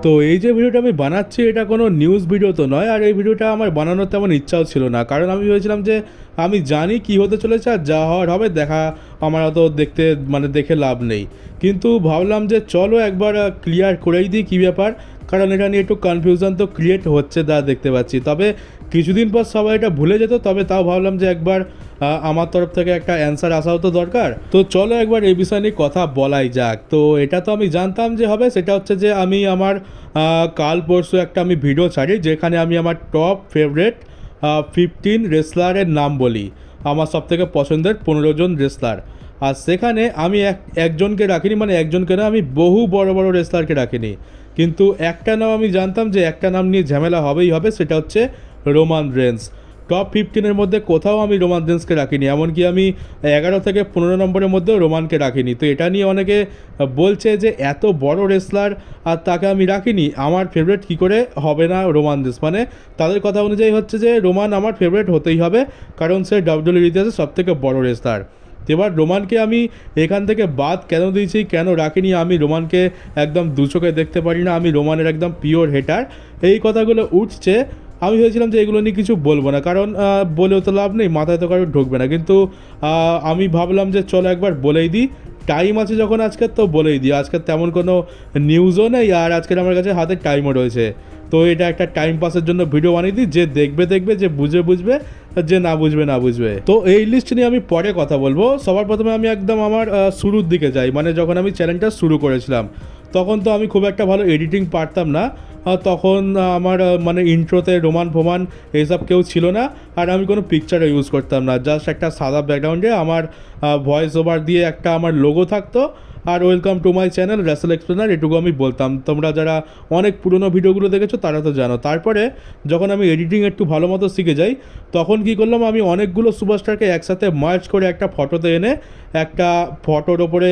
তো এই যে ভিডিওটা আমি বানাচ্ছি এটা কোনো নিউজ ভিডিও তো নয়, আর এই ভিডিওটা আমার বানানোর তেমন ইচ্ছাও ছিল না, কারণ আমি ভেবেছিলাম যে আমি জানি কি হতে চলেছে আর যা হওয়ার হবে দেখা, আমার অত দেখতে দেখে লাভ নেই। কিন্তু ভাবলাম যে চলো একবার ক্লিয়ার করেই দিই কী ব্যাপার, কারণ এটা নিয়ে একটু কনফিউশন তো ক্রিয়েট হচ্ছে তা দেখতে পাচ্ছি। তবে কিছুদিন পর সবাই এটা ভুলে যেত, তবে তাও ভাবলাম যে একবার আমার তরফ থেকে একটা অ্যান্সার আসাও তো দরকার। তো চলো একবার এই বিষয় নিয়ে কথা বলাই যাক। তো এটা তো আমি জানতাম যে হবে, সেটা হচ্ছে যে আমি আমার কাল পরশু একটা আমি ভিডিও ছাড়ি যেখানে আমি আমার টপ ফেভারেট 15 রেসলারের নাম বলি, আমার সবথেকে পছন্দের 15 জন রেসলার। আর সেখানে আমি একজনকে রাখিনি, একজনকে না, আমি বহু বড় বড় রেসলারকে রাখিনি। কিন্তু একটা নাম আমি জানতাম যে একটা নাম নিয়ে ঝামেলা হবেই হবে, সেটা হচ্ছে রোমান রেন্স। টপ 15-এর মধ্যে কোথাও আমি রোমান রেন্সকে রাখিনি, এমনকি আমি 11 থেকে 15 নম্বরের মধ্যেও রোমানকে রাখিনি। তো এটা নিয়ে অনেকে বলছে যে এত বড় রেসলার আর তাকে আমি রাখিনি, আমার ফেভারিট কী করে হবে না রোমান রেন্স। তাদের কথা অনুযায়ী হচ্ছে যে রোমান আমার ফেভারিট হতেই হবে, কারণ সে ডাব্লিউডব্লিউইর ইতিহাসে সবথেকে বড় রেসলার। এবার রোমানকে আমি এখান থেকে বাদ কেন দিয়েছি, কেন রাখিনি, আমি রোমানকে একদম দু চোখে দেখতে পারি না, আমি রোমানের একদম পিওর হেটার, এই কথাগুলো উঠছে। আমি ভেবেছিলাম যে এগুলো নিয়ে কিছু বলবো না, কারণ বলেও তো লাভ নেই, মাথায় তো কারো ঢুকবে না। কিন্তু আমি ভাবলাম যে চলো একবার বলেই দিই, টাইম আছে যখন আজকের, তো বলেই দিই। আজকের তেমন কোনো নিউজও নেই, আর আজকের আমার কাছে হাতে টাইমও রয়েছে। তো এটা একটা টাইম পাসের জন্য ভিডিও বানিয়ে দিই, যে দেখবে দেখবে, যে বুঝবে বুঝবে, যে না বুঝবে না বুঝবে। তো এই লিস্ট নিয়ে আমি পরে কথা বলবো। সবার প্রথমে আমি একদম আমার শুরুর দিকে যাই, যখন আমি চ্যানেলটা শুরু করেছিলাম তখন তো আমি খুব একটা ভালো এডিটিং পারতাম না। তখন আমার ইন্ট্রোতে রোমান ফোমান এইসব কেউ ছিল না, আর আমি কোনো পিকচারও ইউজ করতাম না, জাস্ট একটা সাদা ব্যাকগ্রাউন্ডে আমার ভয়েস ওভার দিয়ে একটা আমার লোগো থাকতো, আর welcome to my channel wrestle explainer, এটুকু আমি বলতাম। তোমরা যারা অনেক পুরনো ভিডিওগুলো দেখেছো তারা তো জানো। তারপরে যখন আমি এডিটিং একটু ভালো মতো শিখে যাই, তখন কী করলাম, আমি অনেকগুলো সুপারস্টারকে একসাথে মার্চ করে একটা ফটোতে এনে একটা ফটোর ওপরে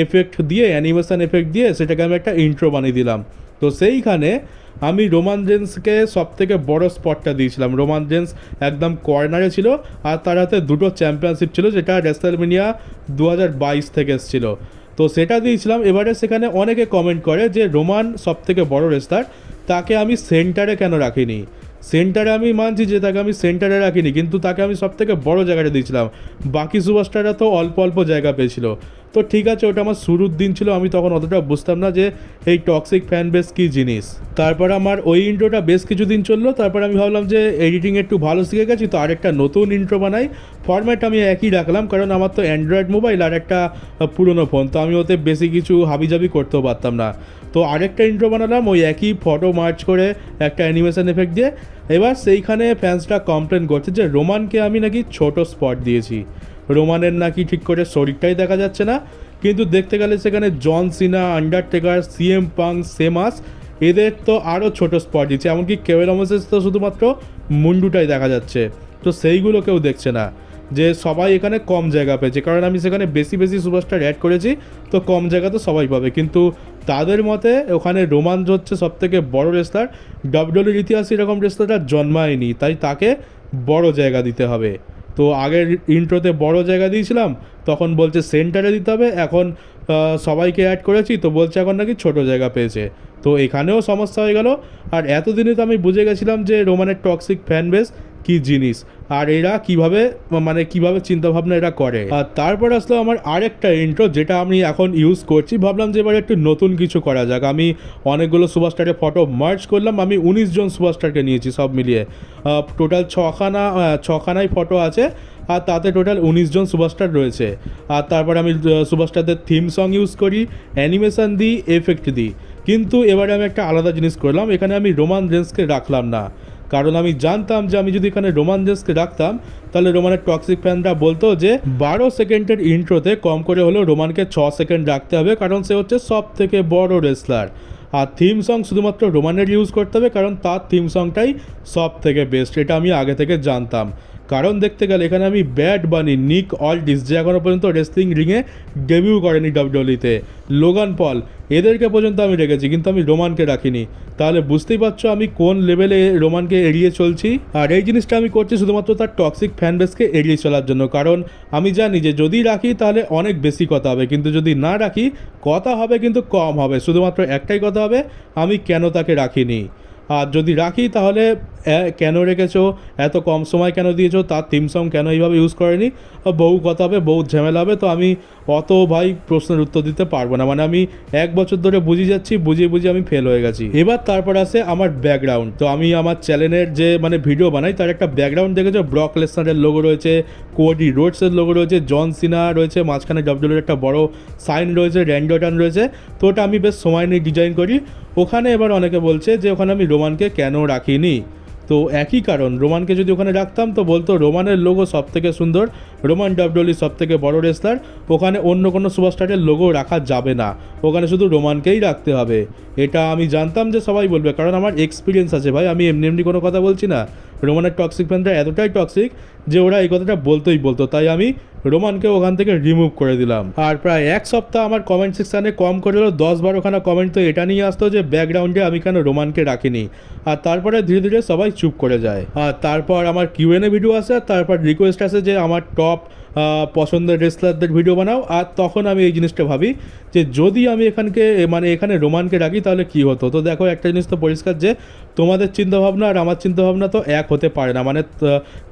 এফেক্ট দিয়ে, অ্যানিমেশন এফেক্ট দিয়ে সেটাকে আমি একটা ইন্ট্রো বানিয়ে দিলাম। তো সেইখানে আমি রোমান রেন্সকে সবথেকে বড় স্পটটা দিয়েছিলাম। রোমান রেন্স একদম কর্নারে ছিল, আর তার হাতে দুটো চ্যাম্পিয়নশিপ ছিল, যেটা রেসলম্যানিয়া 2022 থেকে এসেছিল। তো সেটা দিয়েছিলাম। এবারে সেখানে অনেকে কমেন্ট করে যে রোমান সবথেকে বড় রেসলার, তাকে আমি সেন্টারে কেন রাখিনি। সেন্টারে আমি মানছি যে তাকে আমি সেন্টারে রাখিনি, কিন্তু তাকে আমি সবথেকে বড় জায়গাটা দিয়েছিলাম। বাকি সুপারস্টাররা তো অল্প অল্প জায়গা পেয়েছিল। তো ঠিক আছে, ওটা আমার শুরুর দিন ছিল, আমি তখন অতটা বুঝতাম না যে এই টক্সিক ফ্যান বেস কী জিনিস। তারপর আমার ওই ইন্ট্রোটা বেশ কিছুদিন চললো, তারপর আমি ভাবলাম যে এডিটিং একটু ভালো শিখে গেছি, তো আরেকটা নতুন ইন্ট্রো বানাই। ফরম্যাট আমি একই রাখলাম, কারণ আমার তো অ্যান্ড্রয়েড মোবাইল আর একটা পুরনো ফোন, তো আমি ওতে বেশি কিছু হাবিজাবি করতেও পারতাম না। তো আরেকটা ইন্ট্রো বানালাম ওই একই ফটো মার্চ করে একটা অ্যানিমেশন এফেক্ট দিয়ে। এবার সেইখানে ফ্যান্সরা কমপ্লেন করছে যে রোমানকে আমি নাকি ছোট স্পট দিয়েছি, রোমানের নাকি ঠিক করে শরীরটাই দেখা যাচ্ছে না। কিন্তু দেখতে গেলে সেখানে জন সিনা, আন্ডারটেকার, সিএম পাং, সেমাস, এদের তো আরও ছোট স্পট দিচ্ছে, এমনকি কেভেন ওমেন্সের তো শুধুমাত্র মুন্ডুটাই দেখা যাচ্ছে। তো সেইগুলো কেউ দেখছে না, যে সবাই এখানে কম জায়গা পেয়েছে, কারণ আমি সেখানে বেশি বেশি সুপারস্টার অ্যাড করেছি, তো কম জায়গা তো সবাই পাবে। কিন্তু তাদের মতে ওখানে রোমান হচ্ছে সবথেকে বড় রেসলার, ডাব্লিউডব্লিউইর ইতিহাসে এরকম রেসলারটা জন্মায়নি, তাই তাকে বড় জায়গা দিতে হবে। তো আগের ইন্ট্রোতে বড় জায়গা দিয়েছিলাম, তখন বলছে সেন্টারে দিতে হবে, এখন সবাইকে অ্যাড করেছি তো বলছে এখন নাকি ছোট জায়গা পেয়েছে। তো এখানেও সমস্যা হয়ে গেল। আর এতদিনে তো আমি বুঝে গেছিলাম যে রোমানের টক্সিক ফ্যান বেস কী জিনিস, আর এরা কীভাবে চিন্তাভাবনা এরা করে। আর তারপর আসলো আমার আরেকটা ইন্ট্রো, যেটা আমি এখন ইউজ করছি। ভাবলাম যে এবার একটু নতুন কিছু করা যাক। আমি অনেকগুলো সুপারস্টারের ফটো মার্চ করলাম, আমি 19 জন সুপারস্টারকে নিয়েছি সব মিলিয়ে। টোটাল ছখানায় ফটো আছে, আর তাতে টোটাল 19 জন সুপারস্টার রয়েছে। আর তারপর আমি সুপারস্টারদের থিম সং ইউজ করি, অ্যানিমেশন দিই, এফেক্ট দিই। কিন্তু এবারে আমি একটা আলাদা জিনিস করলাম, এখানে আমি রোমান রেন্সকে রাখলাম না, কারণ আমি জানতাম যে আমি যদি এখানে রোমান রেন্সকে রাখতাম তাহলে রোমানের টক্সিক ফ্যানরা বলতো যে 12 সেকেন্ডের ইন্ট্রোতে কম করে হলেও রোমানকে 6 সেকেন্ড রাখতে হবে, কারণ সে হচ্ছে সব থেকে বড় রেসলার। আর থিম সং শুধুমাত্র রোমানের ইউজ করতে হবে, কারণ তার থিম সংটাই সব থেকে বেস্ট, এটা আমি আগে থেকে জানতাম। কারণ দেখতে গেলে এখানে আমি ব্যাড বানি, নিক অল্টিস যে এখনও পর্যন্ত রেসলিং রিংয়ে ডেবিউ করেনি ডাব্লিউডব্লিউইতে, লোগান পল, এদেরকে পর্যন্ত আমি রেখেছি, কিন্তু আমি রোমানকে রাখিনি। তাহলে বুঝতেই পারছো আমি কোন লেভেলে রোমানকে এড়িয়ে চলছি। আর এই জিনিসটা আমি করছি শুধুমাত্র তার টক্সিক ফ্যান বেসকে এড়িয়ে চলার জন্য, কারণ আমি জানি যে যদি রাখি তাহলে অনেক বেশি কথা হবে, কিন্তু যদি না রাখি কথা হবে কিন্তু কম হবে। শুধুমাত্র একটাই কথা হবে, আমি কেন তাকে রাখিনি। আর যদি রাখি তাহলে কেন রেখেছো, এত কম সময় কেন দিয়েছো, তার থিম সং কেন এইভাবে ইউজ করেনি, বহু কথা হবে, বহু ঝামেলা হবে। তো আমি অত ভাই প্রশ্নের উত্তর দিতে পারবো না, মানে আমি 1 বছর ধরে বুঝিয়ে যাচ্ছি, বুঝিয়ে আমি ফেল হয়ে গেছি। এবার তারপর আসে আমার ব্যাকগ্রাউন্ড। তো আমি আমার চ্যানেলের যে মানে ভিডিও বানাই তার একটা ব্যাকগ্রাউন্ড দেখেছো, ব্রক লেসনারের লোগো রয়েছে, কোডি রোডসের লোগো রয়েছে, জন সিনা রয়েছে, মাঝখানে ডব্লিউডব্লিউইর একটা বড় সাইন রয়েছে, র্যান্ডি অর্টন রয়েছে। তো ওটা আমি বেশ সময় নিয়ে ডিজাইন করি। ওখানে এবার অনেকে বলছে যে ওখানে আমি রোমানকে কেন রাখিনি। তো একই কারণ, রোমানকে যদি ওখানে রাখতাম তো বলতো রোমানের লোগো সব থেকে সুন্দর, রোমান ডাব্লিউডব্লিউই সব থেকে বড় রেসলার, ওখানে অন্য কোনো সুপারস্টারের লোগো রাখা যাবে না, ওখানে শুধু রোমানকেই রাখতে হবে। এটা আমি জানতাম যে সবাই বলবে, কারণ আমার এক্সপিরিয়েন্স আছে ভাই, আমি এমনি কোনো কথা বলছি না। রোমানের টক্সিক ফ্যানরা এতটাই টক্সিক যে ওরা এই কথাটা বলতোই বলতো, তাই আমি রোমানকে ওখান থেকে রিমুভ করে দিলাম। আর প্রায় 1 সপ্তাহ আমার কমেন্ট সেকশানে কম করে হলো 10-12খানা কমেন্ট তো এটা নিয়ে আসতো যে ব্যাকগ্রাউন্ডে আমি কেন রোমানকে রাখিনি। আর তারপরে ধীরে ধীরে সবাই চুপ করে যায়। আর তারপর আমার কিউএনএ ভিডিও আসে, আর তারপর রিকোয়েস্ট আসে যে আমার টপ পছন্দের রেসলারদের ভিডিও বানাও। আর তখন আমি এই জিনিসটা ভাবি যে যদি আমি এখানে রোমানকে রাখি তাহলে কী হতো। তো দেখো একটা জিনিস তো পরিষ্কার যে তোমাদের চিন্তাভাবনা আর আমার চিন্তাভাবনা তো এক হতে পারে না, মানে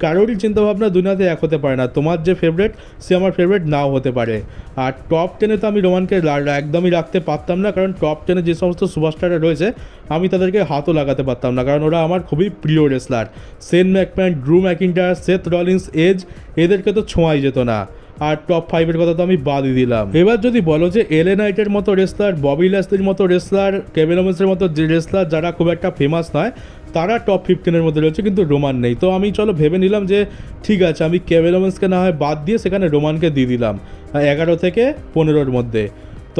কারোরই চিন্তাভাবনা দুনিয়াতে এক হতে পারে না। তোমার যে ফেভারেট সে আমার ফেভারেট নাও হতে পারে। আর টপ 10-এ তো আমি রোমানকে একদমই রাখতে পারতাম না, কারণ টপ 10-এ যে সমস্ত সুপারস্টাররা রয়েছে আমি তাদেরকে হাতও লাগাতে পারতাম না, কারণ ওরা আমার খুবই প্রিয় wrestler. Shane McMahon, Drew McIntyre, Seth Rollins, Edge, এদেরকে তো ছোঁয়াই যেত না। আর টপ 5-এর কথা তো আমি বাদই দিলাম। এবার যদি বলো যে এলএ নাইটের মতো রেসলার, ববি ল্যাসলির মতো রেসলার, কেভিন ওমেন্সের মতো যে রেসলার যারা খুব একটা ফেমাস নয় তারা টপ 15-এর মধ্যে রয়েছে, কিন্তু রোমান নেই। তো আমি চলো ভেবে নিলাম যে ঠিক আছে, আমি কেভিন ওমেন্সকে না হয় বাদ দিয়ে সেখানে রোমানকে দিয়ে দিলাম 11 থেকে 15-এর মধ্যে।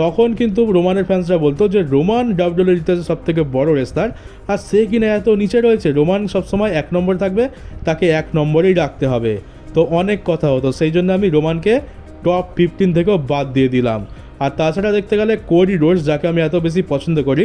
তখন কিন্তু রোমানের ফ্যান্সরা বলতো যে রোমান ডাব্লিউডব্লিউইর ইতিহাসে সব থেকে বড় রেসলার, আর সে কিনা এত নিচে রয়েছে, রোমান সবসময় 1 নম্বর থাকবে, তাকে 1 নম্বরেই রাখতে হবে। তো অনেক কথা হতো, সেই জন্য আমি রোমানকে টপ 15 থেকেও বাদ দিয়ে দিলাম। আর তাছাড়া দেখতে গেলে কোডি রোডস, যাকে আমি এত বেশি পছন্দ করি,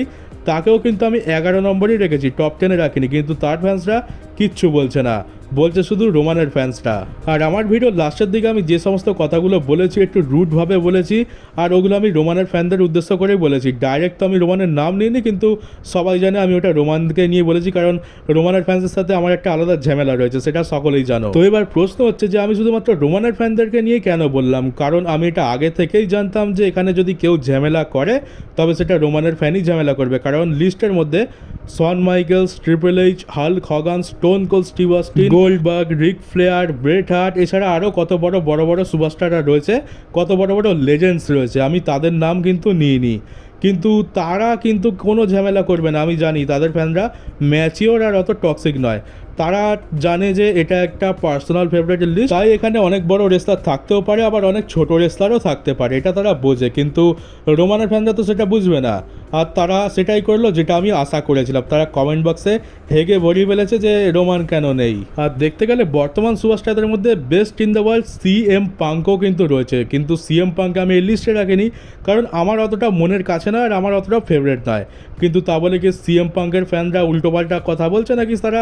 তাকেও কিন্তু আমি 11 নম্বরই রেখেছি, টপ 10-এ রাখিনি, কিন্তু তার ফ্যান্সরা কিচ্ছু বলছে না, বলছে শুধু রোমানের ফ্যান্সরা। আর আমার ভিডিও লাস্টের দিকে আমি যে সমস্ত কথাগুলো বলেছি একটু রুডভাবে বলেছি, আর ওগুলো আমি রোমানের ফ্যানদের উদ্দেশ্য করেই বলেছি, ডাইরেক্ট তো আমি রোমানের নাম নিইনি, কিন্তু সবাই জানে আমি ওটা রোমানকে নিয়ে বলেছি, কারণ রোমানের ফ্যান্সের সাথে আমার একটা আলাদা ঝামেলা রয়েছে, সেটা সকলেই জানো। তো এবার প্রশ্ন হচ্ছে যে আমি শুধুমাত্র রোমানের ফ্যানদেরকে নিয়ে কেন বললাম, কারণ আমি এটা আগে থেকেই জানতাম যে এখানে যদি কেউ ঝামেলা করে তবে সেটা রোমানের ফ্যানই ঝামেলা করবে, কারণ লিস্টের মধ্যে Shawn Michaels, Triple H, Hulk Hogan, Stone Cold Steve Austin, Goldberg, Ric Flair, Bret Hart, এছাড়া আরও কত বড় বড় সুপারস্টাররা রয়েছে, কত বড় লেজেন্ডস রয়েছে, আমি তাদের নাম কিন্তু নিইনি। কিন্তু তারা কিন্তু কোনো ঝামেলা করবে না, আমি জানি তাদের ফ্যানরা ম্যাচিওর আর অত টক্সিক নয়, তারা জানে যে এটা একটা পার্সোনাল ফেভারিটের লিস্ট, তাই এখানে অনেক বড় রেসলার থাকতেও পারে, আবার অনেক ছোট রেসলারও থাকতে পারে, এটা তারা বোঝে। কিন্তু রোমানের ফ্যানরা তো সেটা বুঝবে না, আর তারা সেটাই করলো যেটা আমি আশা করেছিলাম। তারা কমেন্ট বক্সে হেগে ভরিয়ে ফেলেছে যে রোমান কেন নেই। আর দেখতে গেলে বর্তমান সুপারস্টারদের মধ্যে best in the world CM পাঙ্কও কিন্তু রয়েছে, কিন্তু সিএম পাঙ্ক আমি এই লিস্টে রাখিনি, কারণ আমার অতটা মনের কাছে নয় আর আমার অতটা ফেভারিট নয়। কিন্তু তা বলে কি সিএম পাঙ্কের ফ্যানরা উল্টোপাল্টা কথা বলছে নাকি তারা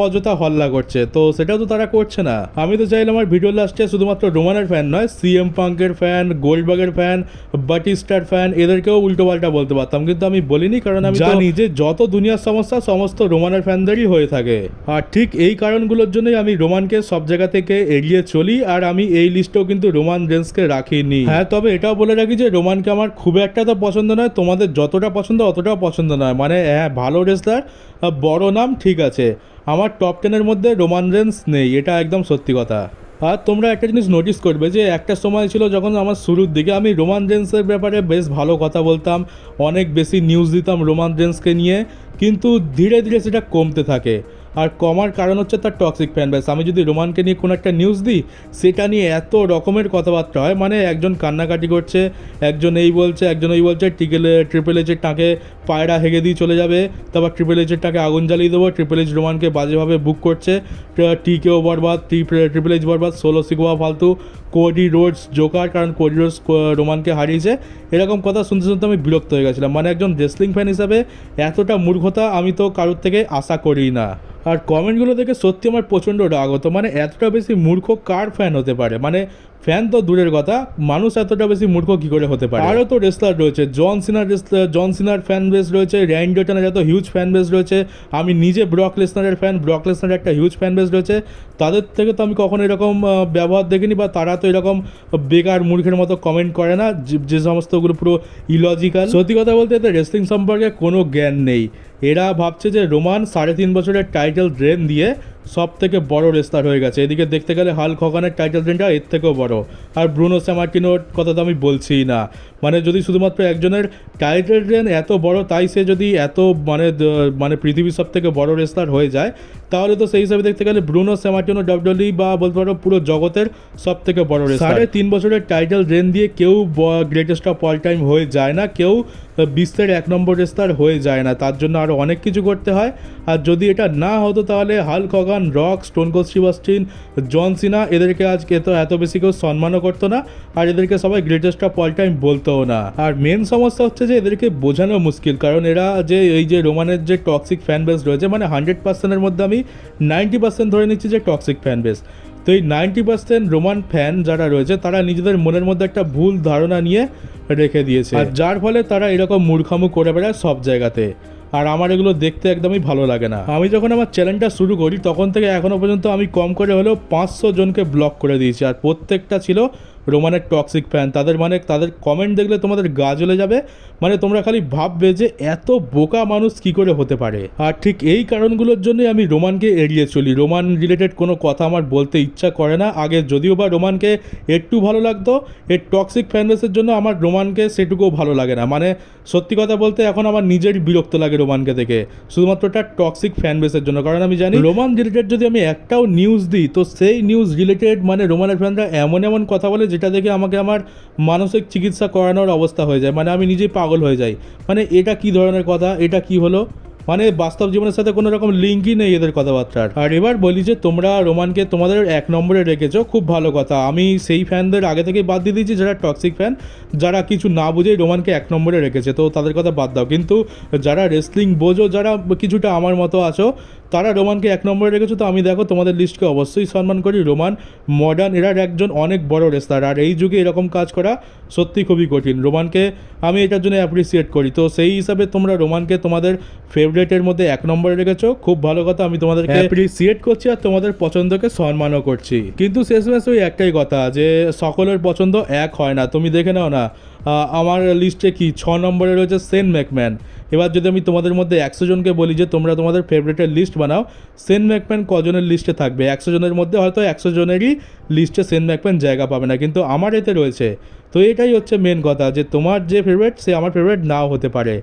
অযথা হল্লা করছে? তো সেটাও তো তারা করছে না। আমি তো চাইলাম আমার ভিডিও লাস্টে শুধুমাত্র রোমানের ফ্যান নয়, সিএম পাঙ্কের ফ্যান, গোল্ডবার্গের ফ্যান, বাটিস্টার ফ্যান, এদেরকেও উল্টোপাল্টা বলতে পারতাম, কিন্তু আমি বলিনি, কারণ আমি জানি যে যত দুনিয়ার সমস্যা সমস্ত রোমানের ফ্যানদেরই হয়ে থাকে। আর ঠিক এই কারণগুলোর জন্যই আমি রোমানকে সব জায়গা থেকে এড়িয়ে চলি, আর আমি এই লিস্টেও কিন্তু রোমান রেন্সকে রাখিনি। হ্যাঁ, তবে এটাও বলে রাখি যে রোমানকে আমার খুব একটা তো পছন্দ নয়, তোমাদের যতটা পছন্দ অতটাও পছন্দ নয়, মানে হ্যাঁ ভালো রেসলার, বড় নাম, ঠিক আছে, আমার টপ 10-এর মধ্যে রোমান রেন্স নেই, এটা একদম সত্যি কথা। আর তোমরা একটা জিনিস নোটিস করবে যে একটা সময় ছিল যখন আমার শুরুর দিকে আমি রোমান রেন্সের ব্যাপারে বেশ ভালো কথা বলতাম, অনেক বেশি নিউজ দিতাম রোমান রেন্সকে নিয়ে, কিন্তু ধীরে ধীরে সেটা কমতে থাকে। আর কমার কারণ হচ্ছে তার টক্সিক ফ্যান বেস। আমি যদি রোমানকে নিয়ে কোনো একটা নিউজ দিই, সেটা নিয়ে এত রকমের কথাবার্তা হয়, মানে একজন কান্নাকাটি করছে, একজন এই বলছে, একজন ওই বলছে, ট্রিপল এইচের টাকে পায়রা হেগে দিয়ে চলে যাবে, তারপর ট্রিপল এইচের টাকে আগুন জ্বালিয়ে দেবো, ট্রিপল এইচ রোমানকে বাজেভাবে বুক করছে, টিকেও বরবাদ, ট্রিপল এইচ বরবাদ, সোলো সিকোয়া ফালতু, কোডি রোডস জোকার, কারণ কোডি রোডস রোমানকে হারিয়েছে। এরকম কথা শুনতে শুনতে আমি বিরক্ত হয়ে গেছিলাম। মানে একজন রেসলিং ফ্যান হিসাবে এতটা মূর্খতা আমি তো কারোর থেকে আশা করি না। আর কমেন্টগুলো দেখে সত্যি আমার প্রচণ্ড রাগ হতো, মানে এতটা বেশি মূর্খ কার ফ্যান হতে পারে? মানে ফ্যান তো দূরের কথা, মানুষ এতটা বেশি মূর্খ কী করে হতে পারে? আরও তো রেসলার রয়েছে, জন সিনার ফ্যান বেস রয়েছে, র্যান্ডি অর্টনের এত হিউজ ফ্যান বেস রয়েছে, আমি নিজে ব্রক লেসনারের ফ্যান, ব্রক লেসনারের একটা হিউজ ফ্যান বেস রয়েছে। তাদের থেকে তো আমি কখনো এরকম ব্যবহার দেখিনি, বা তারা তো এরকম বেকার মূর্খের মতো কমেন্ট করে না, যে সমস্তগুলো পুরো ইলজিক্যাল। সত্যি কথা বলতে এতে রেসলিং সম্পর্কে কোনো জ্ঞান নেই। এরা ভাবছে যে রোমান 3.5 বছরের টাইটেল রেন দিয়ে সব থেকে বড় রেসলার হয়ে গেছে। এদিকে দেখতে গেলে হাল্ক হগানের টাইটেল রেনটা এর থেকেও বড়, আর ব্রুনো স্যামার্টিনোর কথা তো আমি বলছিই না। মানে যদি শুধুমাত্র একজনের টাইটেল রেন এত বড়, তাই সে যদি এত মানে পৃথিবীর সব থেকে বড় রেসলার হয়ে যায়, তাহলে তো সেই হিসাবে দেখতে গেলে ব্রুনো স্যামার্টিনো ডাব্লিউডব্লিউই বা বলতে পারো পুরো জগতের সব থেকে বড় রেসলার। 3.5 বছরের টাইটেল রেন দিয়ে কেউ গ্রেটেস্ট অফ অল টাইম হয়ে যায় না, কেউ বিশ্বের 1 নম্বর রেসলার হয়ে যায় না। তার জন্য আরও অনেক কিছু করতে হয়। আর যদি এটা না হতো তাহলে Hulk Hogan, Rock, Stone Cold Steve Austin, John Cena, এদেরকে আজকে তো এত বেশি কেউ সম্মানও করতো না, আর এদেরকে সবাই গ্রেটেস্ট অফ অল টাইম বলতো না। আর মেন সমস্যা হচ্ছে যে এদেরকে বোঝানো মুশকিল, কারণ এরা যে এই যে রোমানের যে টক্সিক ফ্যান বেস রয়েছে, মানে 100%-এর মধ্যে আমি 90% ধরে নিচ্ছি যে টক্সিক ফ্যান বেস। তো এই 90% রোমান ফ্যান যারা রয়েছে, তারা নিজেদের মনের মধ্যে একটা ভুল ধারণা নিয়ে রেখে দিয়েছে, আর যার ফলে তারা এরকম মূর্খামু করে বেড়ায় সব জায়গাতে। আর আমার এগুলো দেখতে একদমই ভালো লাগে না। আমি যখন আমার চ্যানেলটা শুরু করি তখন থেকে এখনও পর্যন্ত আমি কম করে হলেও 500 জনকে ব্লক করে দিয়েছি, আর প্রত্যেকটা ছিল রোমানের টক্সিক ফ্যান। তাদের কমেন্ট দেখলে তোমাদের গা জ্বলে যাবে, মানে তোমরা খালি ভাববে যে এত বোকা মানুষ কি করে হতে পারে। আর ঠিক এই কারণগুলোর জন্যই আমি রোমানকে এড়িয়ে চলি। রোমান রিলেটেড কোনো কথা আমার বলতে ইচ্ছা করে না। আগে যদিও বা রোমানকে একটু ভালো লাগতো, এর টক্সিক ফ্যানবেসের জন্য আমার রোমানকে সেটুকুও ভালো লাগে না। মানে সত্যি কথা বলতে এখন আমার নিজেরই বিরক্ত লাগে রোমানকে দেখে, শুধুমাত্র একটা টক্সিক ফ্যানবেসের জন্য। কারণ আমি জানি রোমান রিলেটেড যদি আমি একটাও নিউজ দিই, তো সেই নিউজ রিলেটেড মানে রোমানের ফ্যানরা এমন এমন কথা বলে যেটা দেখে আমাকে আমার মানসিক চিকিৎসা করানোর অবস্থা হয়ে যায়। মানে আমি নিজেই পাগল হয়ে যাই, মানে এটা কি ধরনের কথা, এটা কি হলো, মানে বাস্তব জীবনের সাথে কোনো রকম লিঙ্কই নেই এদের কথাবার্তার। আর এবার বলি যে তোমরা রোমানকে তোমাদের 1 নম্বরে রেখেছো, খুব ভালো কথা। আমি সেই ফ্যানদের আগে থেকেই বাদ দিয়ে দিয়েছি যারা টক্সিক ফ্যান, যারা কিছু না বুঝেই রোমানকে 1 নম্বরে রেখেছে, তো তাদের কথা বাদ দাও। কিন্তু যারা রেসলিং বোঝো, যারা কিছুটা আমার মতো আছো, তারা রোমানকে 1 নম্বরে রেখেছো, তো আমি দেখো তোমাদের লিস্টকে অবশ্যই সম্মান করি। রোমান মডার্ন এরার একজন অনেক বড় রেসলার, আর এই যুগে এরকম কাজ করা সত্যি খুবই কঠিন। রোমানকে আমি এটার জন্য অ্যাপ্রিসিয়েট করি। তো সেই হিসাবে তোমরা রোমানকে তোমাদের ফেভারিটের মধ্যে 1 নম্বরে রেখেছো, খুব ভালো কথা। আমি তোমাদেরকে অ্যাপ্রিসিয়েট করছি আর তোমাদের পছন্দকে সম্মানও করছি। কিন্তু শেষমেশ ওই একটাই কথা যে সকলের পছন্দ এক হয় না। তুমি দেখে নাও না, আমার লিস্টে কি 6 নম্বরে রয়েছে সেন ম্যাকম্যান। এবার যদি আমি তোমাদের মধ্যে 100 জনকে বলি যে তোমরা তোমাদের ফেভারিটের লিস্ট বানাও, সেন ম্যাকম্যান কজনের লিস্টে থাকবে? 100 জনের মধ্যে হয়তো 100 জনেরই লিস্টে সেন ম্যাকম্যান জায়গা পাবে না, কিন্তু আমার এতে রয়েছে। তো এটাই হচ্ছে মেন কথা, যে তোমার যে ফেভারিট সে আমার ফেভারিট নাও হতে পারে।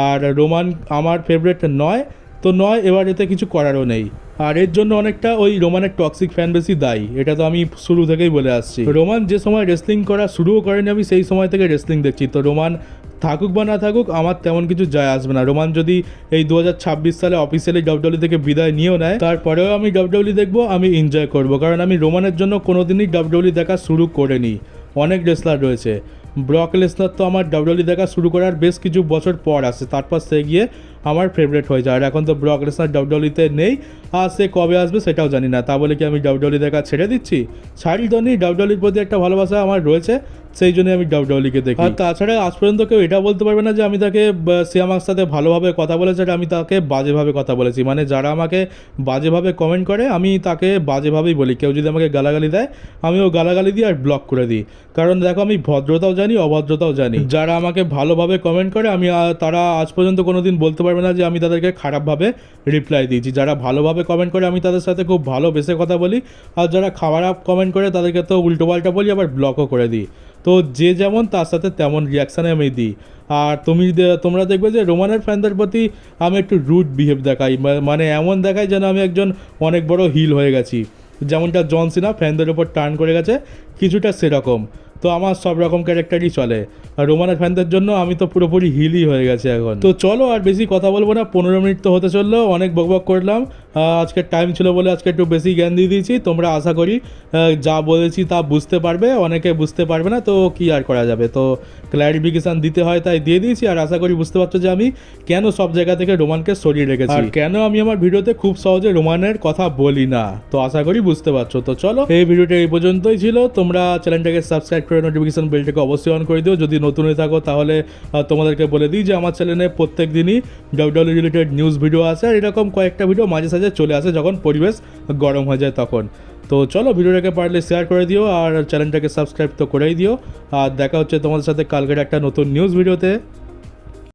আর রোমান আমার ফেভারিট নয় তো নয়, এবার এতে কিছু করারও নেই। আর এর জন্য অনেকটা ওই রোমানের টক্সিক ফ্যান বেশি দায়ী, এটা তো আমি শুরু থেকেই বলে আসছি। রোমান যে সময় রেসলিং করা শুরুও করেনি, আমি সেই সময় থেকে রেসলিং দেখছি। তো রোমান থাকুক বা না থাকুক আমার তেমন কিছু যায় আসবে না। রোমান যদি এই 2026 সালে অফিসিয়ালি ডাব্লিউডব্লিউ থেকে বিদায় নিয়েও নেয়, তারপরেও আমি ডাব্লিউডব্লিউ দেখবো, আমি এনজয় করবো। কারণ আমি রোমানের জন্য কোনোদিনই ডাব্লিউডব্লিউ দেখা শুরু করিনি। অনেক রেসলার রয়েছে, ব্রক লেসনার তো আমার ডাব্লিউডব্লিউ দেখা শুরু করার বেশ কিছু বছর পর আসে, তারপর সে গিয়ে আমার ফেভারিট হয়ে যায়। আর এখন তো ব্রক লেসনার ডাব্লিউডব্লিউতে নেই, আর সে কবে আসবে সেটাও জানি না। তা বলে কি আমি ডাব্লিউডব্লিউ দেখা ছেড়ে দিচ্ছি? ছাড়ি তো নেই, ডাব্লিউডব্লিউর প্রতি একটা ভালোবাসা আমার রয়েছে, সেই জন্য আমি ডাব্লিউডব্লিউকে দেখি। আর তাছাড়া আজ পর্যন্ত কেউ এটা বলতে পারবে না যে আমি তাকে, সে আমার সাথে ভালোভাবে কথা বলেছে আর আমি তাকে বাজেভাবে কথা বলেছি। মানে যারা আমাকে বাজেভাবে কমেন্ট করে আমি তাকে বাজেভাবেই বলি। কেউ যদি আমাকে গালাগালি দেয় আমিও গালাগালি দিই আর ব্লক করে দিই। কারণ দেখো আমি ভদ্রতাও জানি, অভদ্রতাও জানি। যারা আমাকে ভালোভাবে কমেন্ট করে আমি তারা আজ পর্যন্ত কোনো দিন বলতে পারবে পারবে না যে আমি তাদেরকে খারাপভাবে রিপ্লাই দিয়েছি। যারা ভালোভাবে কমেন্ট করে আমি তাদের সাথে খুব ভালোবেসে কথা বলি, আর যারা খারাপ কমেন্ট করে তাদেরকে তো উল্টোপাল্টা বলি, আবার ব্লকও করে দিই। তো যে যেমন তার সাথে তেমন রিয়াকশানে আমি দিই। আর তোমরা দেখবে যে রোমানের ফ্যানদের প্রতি আমি একটু রুড বিহেভ দেখাই, মানে এমন দেখাই যেন আমি একজন অনেক বড় হিল হয়ে গেছি, যেমনটা জন সিনা ফ্যানদের ওপর টার্ন করে গেছে কিছুটা সেরকম। তো আমার সব রকম ক্যারেক্টারই চলে, আর রোমানের ফ্যানদের জন্য আমি তো পুরোপুরি হিলই হয়ে গেছে এখন। তো চলো আর বেশি কথা বলবো না, 15 মিনিট তো হতে চললো, অনেক বকবক করলাম। আজকে টাইম ছিল বলে আজকে একটু বেশি জ্ঞান দিয়ে দিয়েছি। তোমরা আশা করি যা বলেছি তা বুঝতে পারবে, অনেকে বুঝতে পারবে না, তো কি আর করা যাবে। তো ক্ল্যারিফিকেশান দিতে হয় তাই দিয়ে দিয়েছি, আর আশা করি বুঝতে পারছো যে আমি কেন সব জায়গা থেকে রোমানকে সরিয়ে রেখেছি, আর কেন আমি আমার ভিডিওতে খুব সহজে রোমানের কথা বলি না। তো আশা করি বুঝতে পারছো। তো চলো, এই ভিডিওটা এই পর্যন্তই ছিল। তোমরা চ্যানেলটাকে সাবস্ক্রাইব করে নোটিফিকেশন বেলটাকে অবশ্যই অন করে দিও। যদি নতুন হয়ে থাকো তাহলে তোমাদেরকে বলে দিই যে আমার চ্যানেলে প্রত্যেক দিনই ডাব্লিউডাব্লিউ রিলেটেড নিউজ ভিডিও আসে, আর এরকম কয়েকটা ভিডিও মাঝে সাঝে চলে আসে যখন পরিবেশ গরম হয়ে যায় তখন। তো চলো, ভিডিওটাকে পারলে শেয়ার করে দিও, আর চ্যানেলটাকে সাবস্ক্রাইব তো করেই দিও। আর দেখা হচ্ছে তোমাদের সাথে কালকের একটা নতুন নিউজ ভিডিওতে।